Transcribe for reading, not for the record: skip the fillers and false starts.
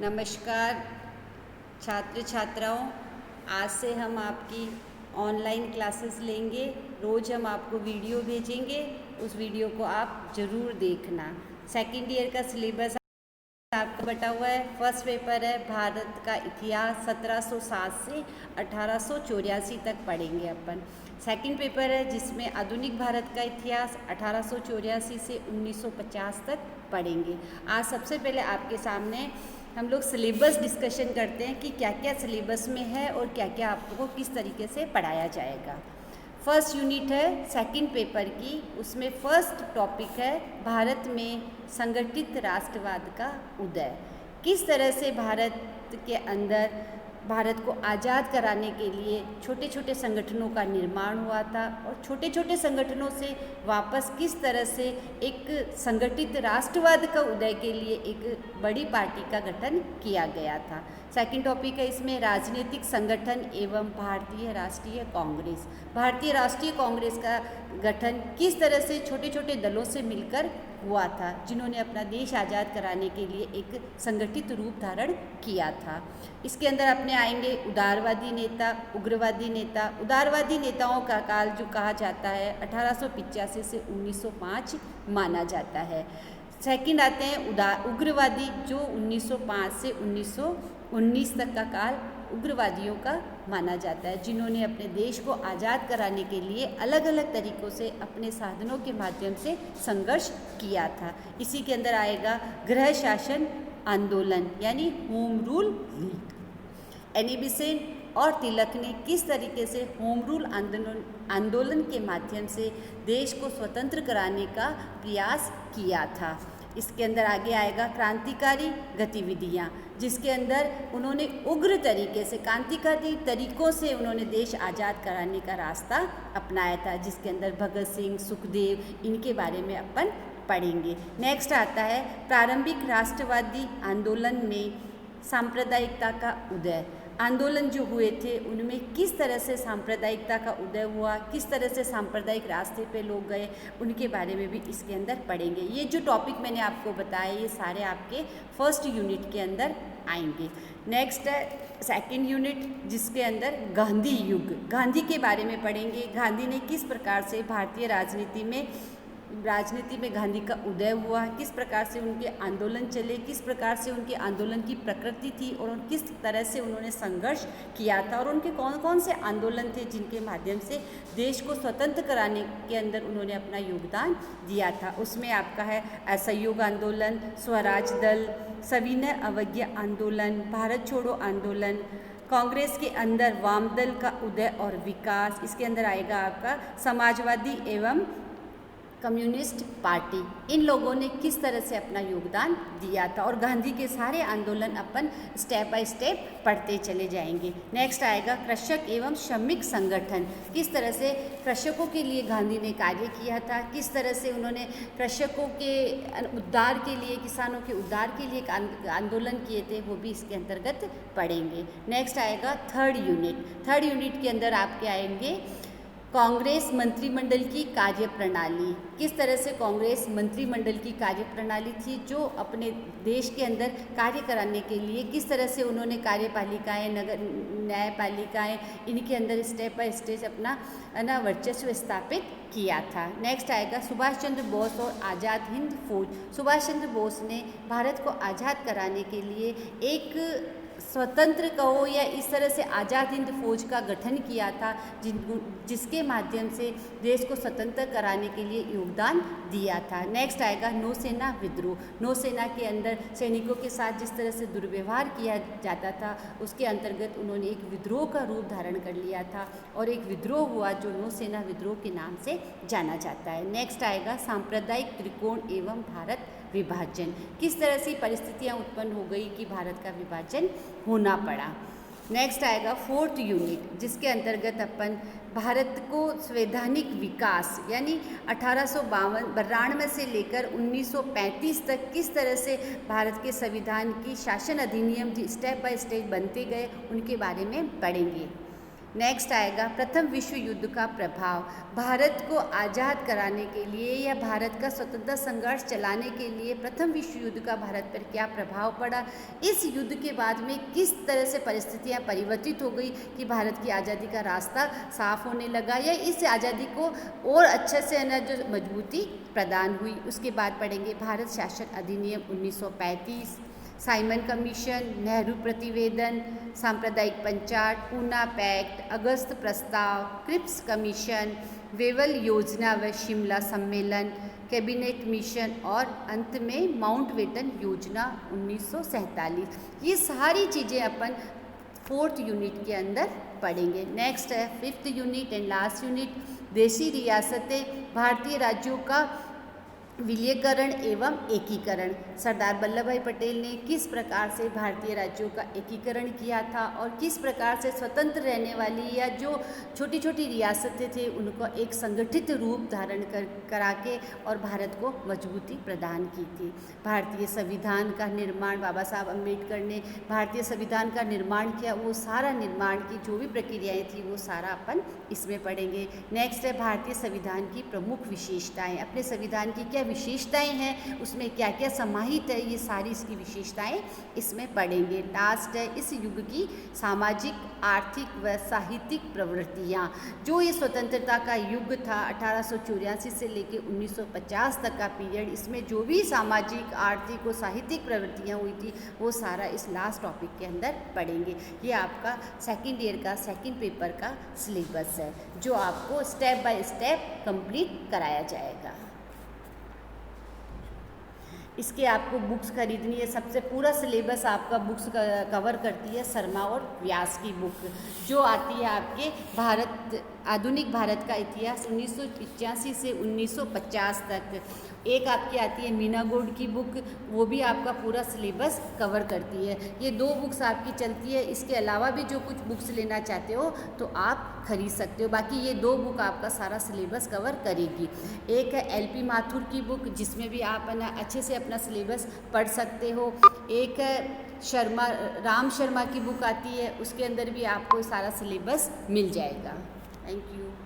नमस्कार छात्र छात्राओं, आज से हम आपकी ऑनलाइन क्लासेस लेंगे। रोज़ हम आपको वीडियो भेजेंगे, उस वीडियो को आप ज़रूर देखना। सेकंड ईयर का सिलेबस आपको बटा हुआ है। फर्स्ट पेपर है भारत का इतिहास 1707 से 1884 तक पढ़ेंगे अपन। सेकंड पेपर है जिसमें आधुनिक भारत का इतिहास 1884 से 1950 तक पढ़ेंगे। आज सबसे पहले आपके सामने हम लोग सिलेबस डिस्कशन करते हैं कि क्या क्या सिलेबस में है और क्या क्या आपको किस तरीके से पढ़ाया जाएगा। फर्स्ट यूनिट है सेकंड पेपर की, उसमें फर्स्ट टॉपिक है भारत में संगठित राष्ट्रवाद का उदय। किस तरह से भारत के अंदर भारत को आज़ाद कराने के लिए छोटे छोटे संगठनों का निर्माण हुआ था और छोटे छोटे संगठनों से वापस किस तरह से एक संगठित राष्ट्रवाद का उदय के लिए एक बड़ी पार्टी का गठन किया गया था। सेकंड टॉपिक है इसमें राजनीतिक संगठन एवं भारतीय राष्ट्रीय कांग्रेस। भारतीय राष्ट्रीय कांग्रेस का गठन किस तरह से छोटे छोटे दलों से मिलकर हुआ था, जिन्होंने अपना देश आज़ाद कराने के लिए एक संगठित रूप धारण किया था। इसके अंदर अपने आएंगे उदारवादी नेता, उग्रवादी नेता। उदारवादी नेताओं का काल जो कहा जाता है 1885 से 1905 माना जाता है। सेकंड आते हैं उग्रवादी, जो 1905 से 1919 तक का काल उग्रवादियों का माना जाता है, जिन्होंने अपने देश को आज़ाद कराने के लिए अलग अलग तरीक़ों से अपने साधनों के माध्यम से संघर्ष किया था। इसी के अंदर आएगा गृह शासन आंदोलन यानी home rule league. Annie Besant और तिलक ने किस तरीके से होम रूल आंदोलन के माध्यम से देश को स्वतंत्र कराने का प्रयास किया था। इसके अंदर आगे आएगा क्रांतिकारी गतिविधियाँ, जिसके अंदर उन्होंने उग्र तरीके से क्रांतिकारी तरीक़ों से उन्होंने देश आज़ाद कराने का रास्ता अपनाया था, जिसके अंदर भगत सिंह, सुखदेव, इनके बारे में अपन पढ़ेंगे। नेक्स्ट आता है प्रारंभिक राष्ट्रवादी आंदोलन में सांप्रदायिकता का उदय। आंदोलन जो हुए थे उनमें किस तरह से सांप्रदायिकता का उदय हुआ, किस तरह से सांप्रदायिक रास्ते पे लोग गए, उनके बारे में भी इसके अंदर पढ़ेंगे। ये जो टॉपिक मैंने आपको बताया ये सारे आपके फर्स्ट यूनिट के अंदर आएंगे। नेक्स्ट है सेकंड यूनिट, जिसके अंदर गांधी युग, गांधी के बारे में पढ़ेंगे। गांधी ने किस प्रकार से भारतीय राजनीति में गांधी का उदय हुआ, किस प्रकार से उनके आंदोलन चले, किस प्रकार से उनके आंदोलन की प्रकृति थी और किस तरह से उन्होंने संघर्ष किया था, और उनके कौन कौन से आंदोलन थे जिनके माध्यम से देश को स्वतंत्र कराने के अंदर उन्होंने अपना योगदान दिया था। उसमें आपका है असहयोग आंदोलन, स्वराज दल, सविनय अवज्ञा आंदोलन, भारत छोड़ो आंदोलन, कांग्रेस के अंदर वाम दल का उदय और विकास। इसके अंदर आएगा आपका समाजवादी एवं कम्युनिस्ट पार्टी। इन लोगों ने किस तरह से अपना योगदान दिया था, और गांधी के सारे आंदोलन अपन स्टेप बाय स्टेप पढ़ते चले जाएंगे। नेक्स्ट आएगा कृषक एवं श्रमिक संगठन। किस तरह से कृषकों के लिए गांधी ने कार्य किया था, किस तरह से उन्होंने कृषकों के उद्धार के लिए, किसानों के उद्धार के लिए आंदोलन किए थे, वो भी इसके अंतर्गत पढ़ेंगे। नेक्स्ट आएगा थर्ड यूनिट। थर्ड यूनिट के अंदर आपके आएंगे कांग्रेस मंत्रिमंडल की कार्यप्रणाली। किस तरह से कांग्रेस मंत्रिमंडल की कार्यप्रणाली थी, जो अपने देश के अंदर कार्य कराने के लिए किस तरह से उन्होंने कार्यपालिकाएं, नगर न्यायपालिकाएं, इनके अंदर स्टेप बाय स्टेप अपना वर्चस्व स्थापित किया था। नेक्स्ट आएगा सुभाष चंद्र बोस और आज़ाद हिंद फौज। सुभाष चंद्र बोस ने भारत को आज़ाद कराने के लिए एक स्वतंत्र कहो या इस तरह से आज़ाद हिंद फौज का गठन किया था, जिसके माध्यम से देश को स्वतंत्र कराने के लिए योगदान दिया था। नेक्स्ट आएगा नौसेना विद्रोह। नौसेना के अंदर सैनिकों के साथ जिस तरह से दुर्व्यवहार किया जाता था, उसके अंतर्गत उन्होंने एक विद्रोह का रूप धारण कर लिया था और एक विद्रोह हुआ जो नौसेना विद्रोह के नाम से जाना जाता है। नेक्स्ट आएगा सांप्रदायिक त्रिकोण एवं भारत विभाजन। किस तरह से परिस्थितियां उत्पन्न हो गई कि भारत का विभाजन होना पड़ा। नेक्स्ट आएगा फोर्थ यूनिट, जिसके अंतर्गत अपन भारत को संवैधानिक विकास यानी 1892 से लेकर 1935 तक किस तरह से भारत के संविधान की शासन अधिनियम स्टेप बाय स्टेप बनते गए, उनके बारे में पढ़ेंगे। नेक्स्ट आएगा प्रथम विश्व युद्ध का प्रभाव। भारत को आज़ाद कराने के लिए या भारत का स्वतंत्रता संघर्ष चलाने के लिए प्रथम विश्व युद्ध का भारत पर क्या प्रभाव पड़ा। इस युद्ध के बाद में किस तरह से परिस्थितियां परिवर्तित हो गई कि भारत की आज़ादी का रास्ता साफ होने लगा या इस आज़ादी को और अच्छे से जो मजबूती प्रदान हुई। उसके बाद पढ़ेंगे भारत शासन अधिनियम 1935, साइमन कमीशन, नेहरू प्रतिवेदन, सांप्रदायिक पंचाट, पूना पैक्ट, अगस्त प्रस्ताव, क्रिप्स कमीशन, वेवल योजना व शिमला सम्मेलन, कैबिनेट मिशन और अंत में माउंटबेटन योजना 1947। ये सारी चीज़ें अपन 4th यूनिट के अंदर पढ़ेंगे। नेक्स्ट है 5th unit and last unit, देशी रियासतें, भारतीय राज्यों का विलयीकरण एवं एकीकरण। सरदार वल्लभ भाई पटेल ने किस प्रकार से भारतीय राज्यों का एकीकरण किया था और किस प्रकार से स्वतंत्र रहने वाली या जो छोटी छोटी रियासतें थे उनको एक संगठित रूप धारण करा के और भारत को मजबूती प्रदान की थी। भारतीय संविधान का निर्माण बाबा साहब अम्बेडकर ने भारतीय संविधान का निर्माण किया, वो सारा निर्माण की जो भी प्रक्रियाएँ थी वो सारा अपन इसमें पढ़ेंगे। नेक्स्ट है भारतीय संविधान की प्रमुख विशेषताएँ। अपने संविधान की क्या विशेषताएं हैं, उसमें क्या क्या समाहित है, ये सारी इसकी विशेषताएं इसमें पढ़ेंगे। लास्ट है इस युग की सामाजिक, आर्थिक व साहित्यिक प्रवृत्तियाँ। जो ये स्वतंत्रता का युग था 1884 से लेके 1950 तक का पीरियड, इसमें जो भी सामाजिक, आर्थिक और साहित्यिक प्रवृत्तियाँ हुई थी वो सारा इस लास्ट टॉपिक के अंदर पढ़ेंगे। ये आपका सेकेंड ईयर का सेकेंड पेपर का सिलेबस है जो आपको स्टेप बाय स्टेप कंप्लीट कराया जाएगा। इसके आपको बुक्स खरीदनी है। सबसे पूरा सिलेबस आपका बुक्स कवर करती है शर्मा और व्यास की बुक, जो आती है आपके आधुनिक भारत का इतिहास 1985 से 1950 तक। एक आपकी आती है मीना गोल्ड की बुक, वो भी आपका पूरा सिलेबस कवर करती है। ये 2 बुक्स आपकी चलती है। इसके अलावा भी जो कुछ बुक्स लेना चाहते हो तो आप खरीद सकते हो। बाकी ये 2 बुक आपका सारा सिलेबस कवर करेगी। एक है LP माथुर की बुक जिसमें भी आप अच्छे से अपना सिलेबस पढ़ सकते हो। एक है राम शर्मा की बुक आती है, उसके अंदर भी आपको सारा सिलेबस मिल जाएगा। Thank you.